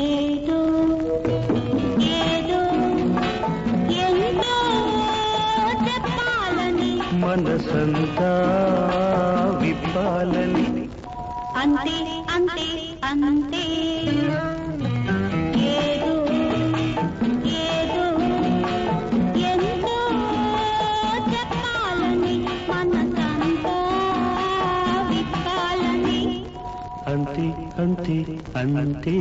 ఏదో ఏదో ఎంతో చెప్పాలని మనసంతా విప్పాలని అంతే అంతే అంతే ఏదో ఏదో ఎంతో చెప్పాలని మనసంతా విప్పాలని అంతే అంతే అంతే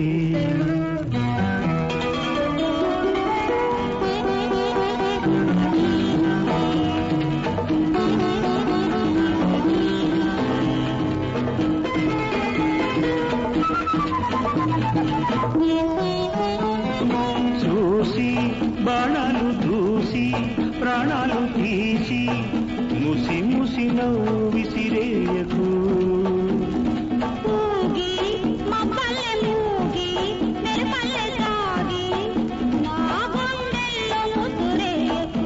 చూసి బాణాలు దూసి ప్రాణాలు తీసి ముసి ముసి నవ్వు విసిరేయకు ఊగి మబ్బల్లె మూగి మెరుపల్లె సాగి నా గుండెల్లో ముసురేయకు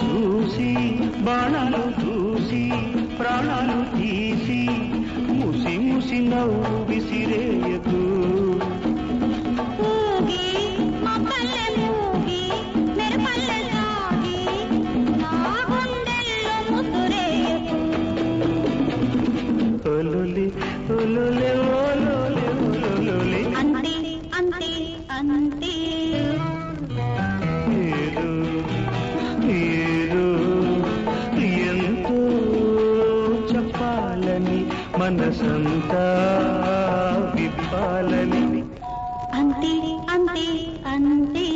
చూసి బాణాలు దూసి ప్రాణాలు తీసి ముసి ముసి నవ్వు విసిరేయకు ఊగి మబ్బల్లె మూగి మెరుపల్లె సాగి నా గుండెల్లో ముసురేయకు ఒలొలి ఒలొలే ఒలొలే ఒలొలే అంతే అంతే అంతే ఏదో ఏదో ఎంతో చెప్పాలని మనసంతా విప్పాలని అంతే అంతే అంతే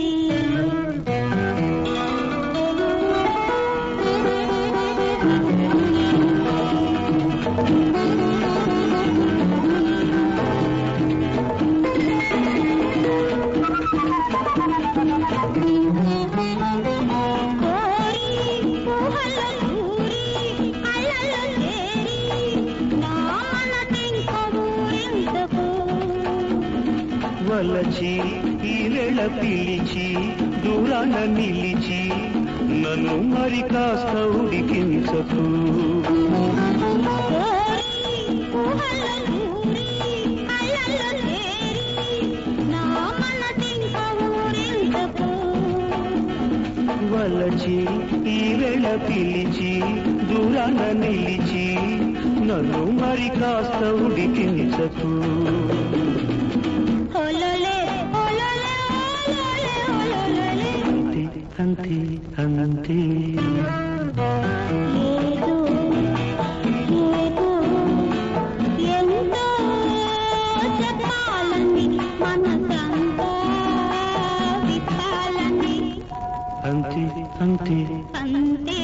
కోరి ఊహల్లో దూరి అలల్లో చేరి నా మనసింక ఊరింతకు వలచి ఈ వేళ పిలిచి దూరాన నిలిచి నన్ను మరి కాస్త ఉడికించకు కోరి ఊహల్లో దూరి అలల్లో చేరి నా మనసింక ఊరింతకు వలచి ఈ వేళ పిలిచి దూరాన నిలిచి నన్ను మరి కాస్త ఉడికించకు ఓలోలే ఓలోలే ఓలోలే ఓలోలే అంతే అంతే ఏదో ఏదో ఎంతో చెప్పాలని మనసంతా విప్పాలని అంతే అంతే అంతే